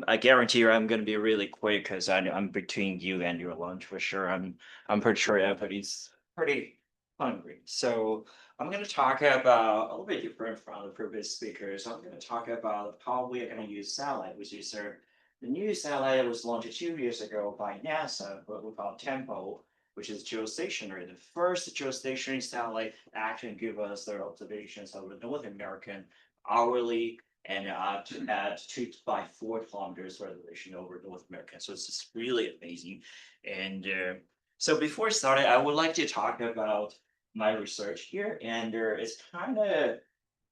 I guarantee you I'm going to be really quick because I'm between you and your lunch for sure. I'm pretty sure everybody's pretty hungry. So I'm going to talk about a little bit different from the previous speakers. I'm going to talk about how we are going to use satellite, which is the new satellite that was launched 2 years ago by NASA, what we call Tempo, which is geostationary. The first geostationary satellite actually give us their observations of the North American hourly and at 2 by 4 kilometers resolution over North America. So it's just really amazing. And so before starting, I would like to talk about my research here. And it's kind of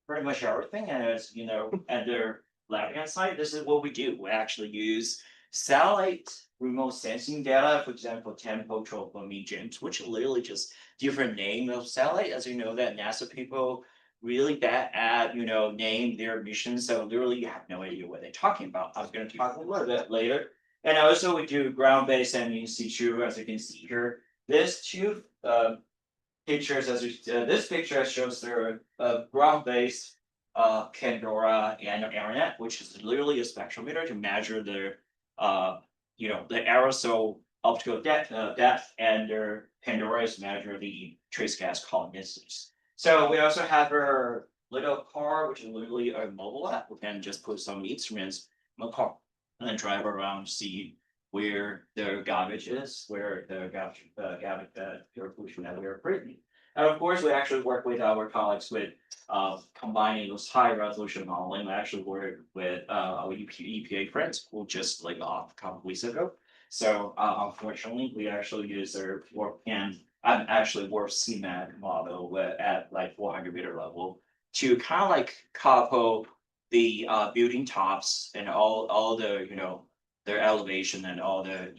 pretty much everything. As you know, at the left hand side, this is what we do. We actually use satellite remote sensing data, for example, tempo, tropo, gems, which are literally just different name of satellite. As you know, that NASA people really bad at name their missions, so literally you have no idea what they're talking about. I was going to talk a little bit later. And also we do ground-based and in situ, as you can see here. There's two pictures. This picture shows their ground-based Pandora and Aranet, which is literally a spectrometer to measure the the aerosol optical depth, and their Pandora is measure the trace gas column density. So we also have our little car, which is literally a mobile app. We can just put some instruments in the car and then drive around, see where the garbage is, where the garbage air pollution that we are breathing. And of course, we actually work with our colleagues with combining those high resolution modeling. We actually work with our EPA friends who just like off a couple weeks ago. So unfortunately, we actually use their work and I'm actually work CMAD model at like 400-meter level to kind of like couple the building tops and all the their elevation and all the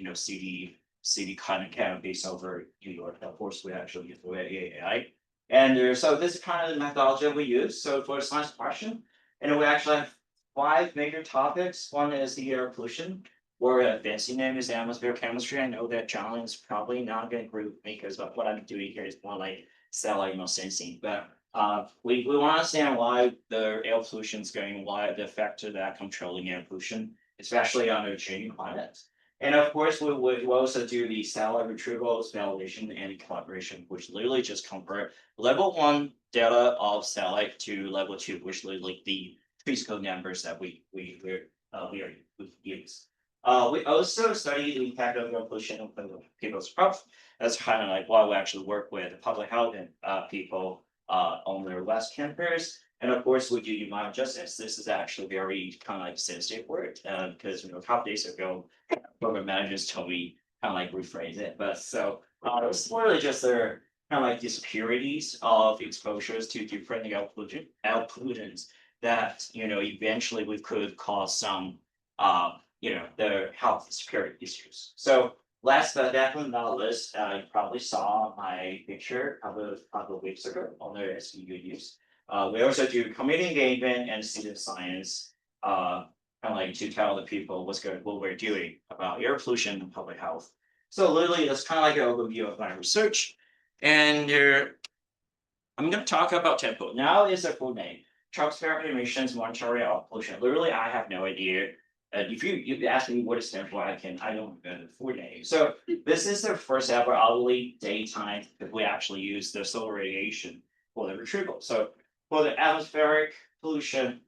city kind of canopies over New York. Of course, we actually use the AI. And so this is kind of the methodology that we use. So for a science question, and we actually have 5 major topics. One is the air pollution, or a fancy name is atmospheric chemistry. I know that John is probably not going to agree with me because what I'm doing here is more like satellite sensing. But we want to understand why the air pollution is going, why the factor that controlling air pollution, especially on a changing climate. And of course, we also do the satellite retrievals, validation, and collaboration, which literally just convert level 1 data of satellite to level 2, which literally the trace code numbers that we use. We also study the impact of air pollution on people's health. That's kind of like why we actually work with public health and people on their West campus. And of course, we do environmental justice. This is actually very kind of like sensitive word because a couple days ago, program managers told me kind of like rephrase it. But so it's literally just their kind of like disparities of exposures to different air pollutants that eventually we could cause some the health security issues. So last but definitely not least, you probably saw my picture a couple of weeks ago on the SVU news. We also do community engagement and citizen science, kind of like to tell the people what we're doing about air pollution and public health. So literally, that's kind of like an overview of my research. And I'm going to talk about Tempo. Now is a full name. Tropospheric Emissions Monitoring of Pollution. Literally, I have no idea. If you ask me what it stands for, I don't remember the full name. So this is the first ever hourly daytime that we actually use the solar radiation for the retrieval. So for the atmospheric pollution,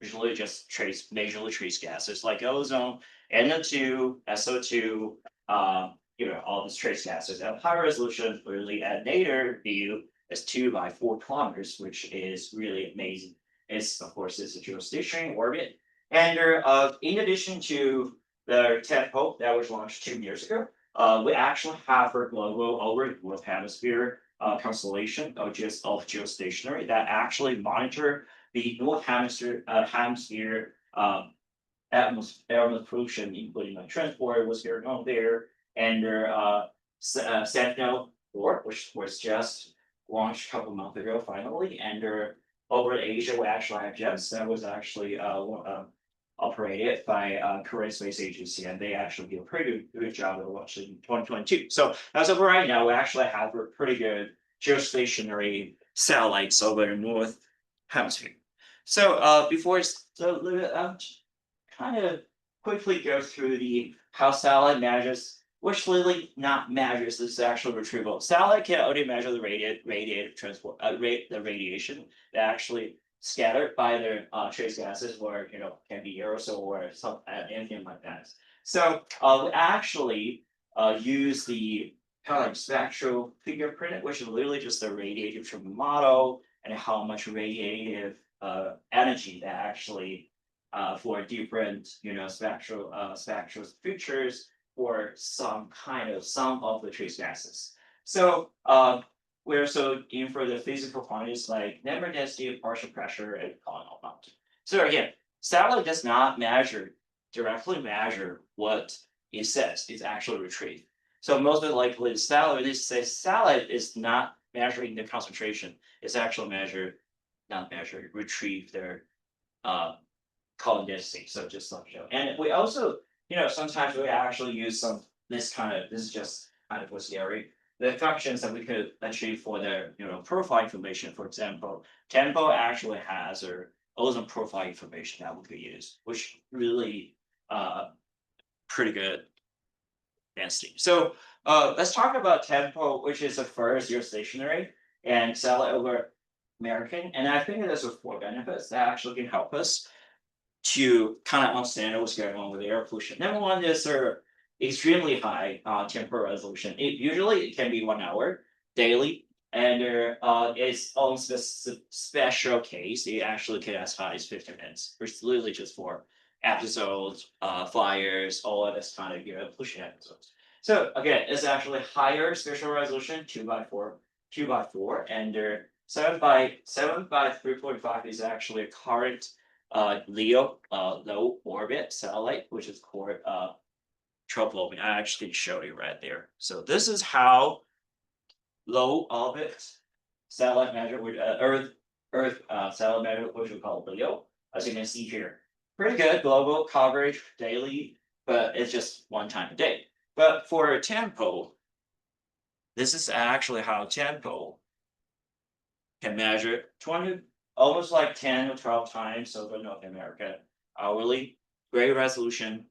usually just majorly trace gases like ozone, NO2, SO2, all these trace gases. At high resolution, literally at nadir view, is 2 by 4 kilometers, which is really amazing. It's of course a geostationary orbit. And in addition to the Tempo that was launched 2 years ago, we actually have our global over North Hemisphere constellation of geostationary that actually monitor the North Hemisphere atmosphere pollution, including like transport, what's going on there, and their Sentinel-4, which was just launched a couple months ago finally, and over Asia we actually have JETS that was actually operated by Korean Space Agency, and they actually do a pretty good job of launching in 2022. So as of right now, we actually have a pretty good geostationary satellites over the North Hemisphere. So before kind kind of quickly go through the how satellite measures, which literally not measures this actual retrieval. Satellite can only measure the radiative transport the radiation that actually scattered by the trace gases, or can be aerosol or some anything like that. So we actually use the kind of like spectral fingerprint, which is literally just the radiative treatment model and how much radiative energy that actually for different spectral features for some of the trace gases. So we're also in for the physical quantities like number density, partial pressure, and colonel amount. So again, satellite does not directly measure what it says it's actually retrieved. So most likely the satellite is not measuring the concentration. It's actually retrieve their column density. So just let you know. And we also, sometimes we actually use this is just kind of was scary. The functions that we could achieve for their, profile information. For example, Tempo actually has their ozone profile information that we could use, which really pretty good density. So let's talk about Tempo, which is the first geostationary and satellite over American. And I think there's 4 benefits that actually can help us to kind of understand what's going on with air pollution. Number one is their extremely high temporal resolution. It can be 1 hour daily, and its own special case. It actually can as high as 15 minutes, which is literally just for episodes, fires, all of this kind of pollution episodes. So again, it's actually higher spatial resolution, 2x4, and 7x3.5 is actually a current LEO low orbit satellite, which is called troponin. I actually showed you right there. So this is how low orbit satellite measure with Earth satellite measure, which we call LEO, as you can see here. Pretty good global coverage daily, but it's just 1 time a day. But for Tempo, this is actually how Tempo can measure 20, almost like 10 or 12 times over North America hourly. Great resolution.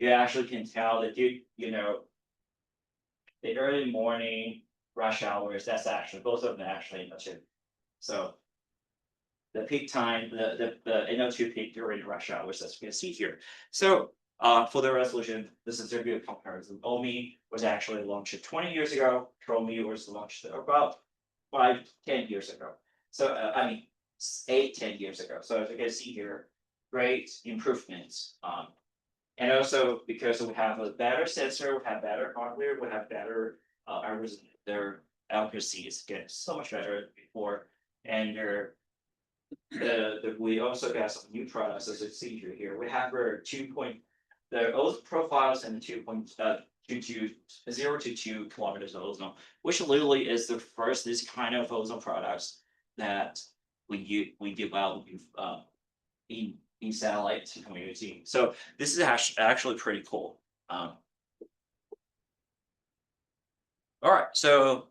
You actually can tell that the early morning rush hours. That's actually both of them actually NO2. So the peak time, the NO2 peak during rush hours, as you can see here. So for the resolution, this is a good comparison. OMI was actually launched 20 years ago. TROMI was launched about 10 years ago. So 10 years ago. So as you can see here, great improvements. And also because we have a better sensor, we have better hardware, we have better their accuracy is getting so much better than before. And we also got some new products as you see here. We have our the ozone profiles and 0 to 2 kilometers of ozone, which literally is the first this kind of ozone products that we develop in satellite community. So this is actually pretty cool. All right, so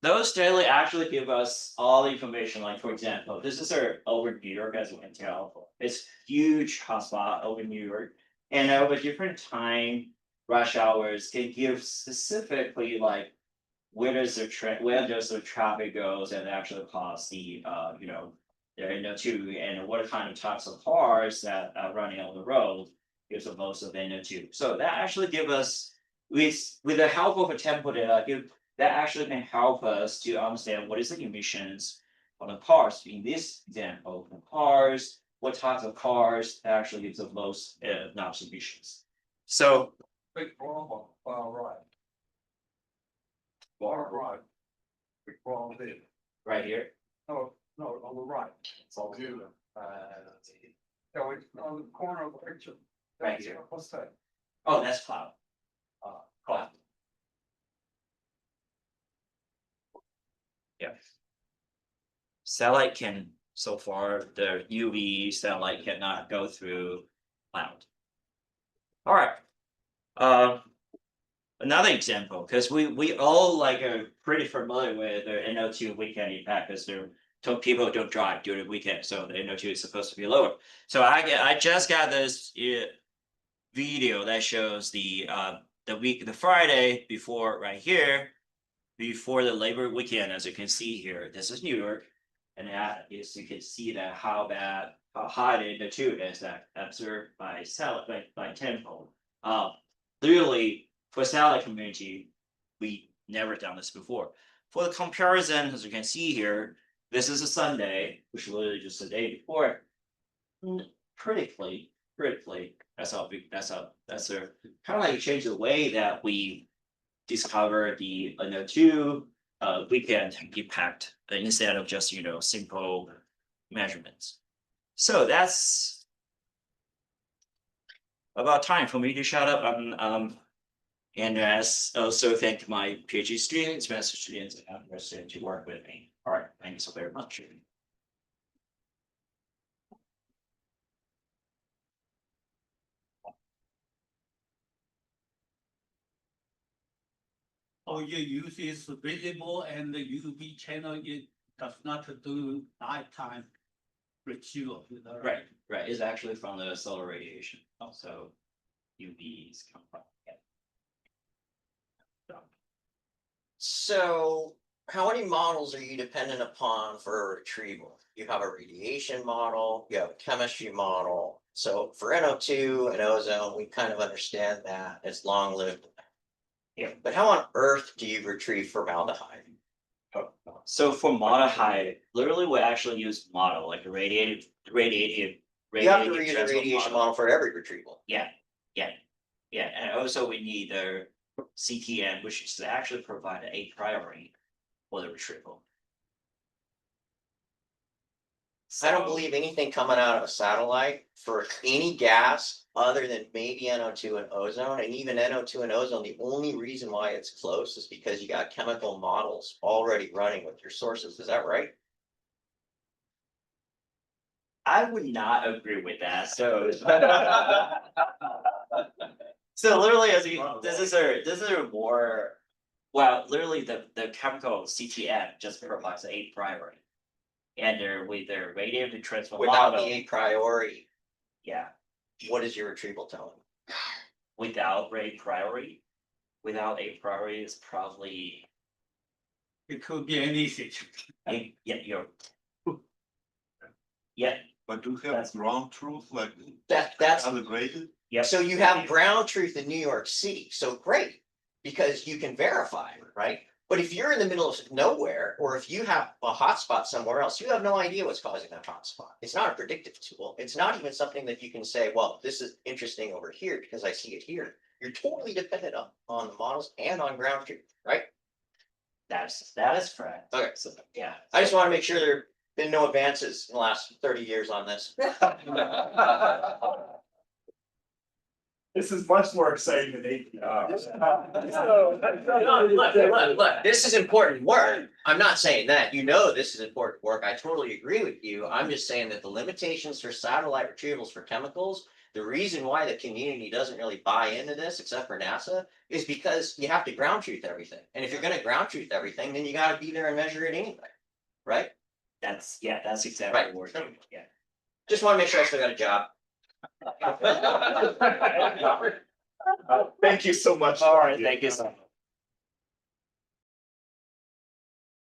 those daily actually give us all the information. Like for example, this is our over New York, as you can tell. It's huge hotspot over New York, and over different time rush hours can give specifically like where does the traffic goes and actually cause the NO2 and what kind of types of cars that are running on the road gives the most of NO2. So that actually give us with the help of a tempo data, that actually can help us to understand what is the emissions on the cars. In this example, the cars, what types of cars actually gives the most NOx emissions. So Big problem, right. Right. Big problem there. Right here. No, on the right. It's all good. Yeah, on the corner of the picture. Right here. What's that? Oh, that's cloud. Cloud. Yeah. Satellite can, so far, the UV satellite cannot go through cloud. All right. Another example, because we all are pretty familiar with the NO2 weekend impact, because they're people don't drive during the weekend, so the NO2 is supposed to be lower. So I just got this video that shows the Friday before right here, before the Labor weekend, as you can see here. This is New York, and that is, you can see that how high the NO2 is that observed by satellite by tenfold. Clearly for satellite community, we never done this before. For the comparison, as you can see here, this is a Sunday, which is literally just the day before. Critically, that's a kind of like change the way that we discover the NO2 weekend impact instead of just simple measurements. So that's about time for me to shut up. And as also thank my PhD students, master students, and university to work with me. All right, thank you so very much. Oh, your use is visible and the UV channel, it does not do nighttime retrieval. Is that Right, it's actually from the solar radiation. So UVs come from. So how many models are you dependent upon for retrieval? You have a radiation model, you have a chemistry model. So for NO2 and ozone, we kind of understand that it's long lived. Yeah. But how on earth do you retrieve formaldehyde? So for formaldehyde, literally we actually use model like a radiative. You have to use a radiation model for every retrieval. Yeah, and also we need the CTN, which is to actually provide a priori for the retrieval. I don't believe anything coming out of a satellite for any gas other than maybe NO2 and ozone, and even NO2 and ozone, the only reason why it's close is because you got chemical models already running with your sources. Is that right? I would not agree with that. So, so literally, this is a more, well, literally the chemical CTN just provides a priori, and with their radiative transfer Without model, the a priori, yeah, what is your retrieval telling? without a priori is probably It could be anything. yeah. But do you That's- have ground truth like That's calibrated? Yep. so you have ground truth in New York City, so great, because you can verify, right? But if you're in the middle of nowhere, or if you have a hotspot somewhere else, you have no idea what's causing that hotspot. It's not a predictive tool. It's not even something that you can say, well, this is interesting over here because I see it here. You're totally dependent on the models and on ground truth, right? That is correct. Okay. So yeah. I just want to make sure there have been no advances in the last 30 years on this. This is much more exciting than ATM. Look, this is important work. I'm not saying that, this is important work. I totally agree with you. I'm just saying that the limitations for satellite retrievals for chemicals, the reason why the community doesn't really buy into this, except for NASA, is because you have to ground truth everything. And if you're gonna ground truth everything, then you gotta be there and measure it anyway, right? That's exactly Right. what we're doing. Yeah. Just wanna make sure I still got a job. Thank you so much. All right, thank you so much.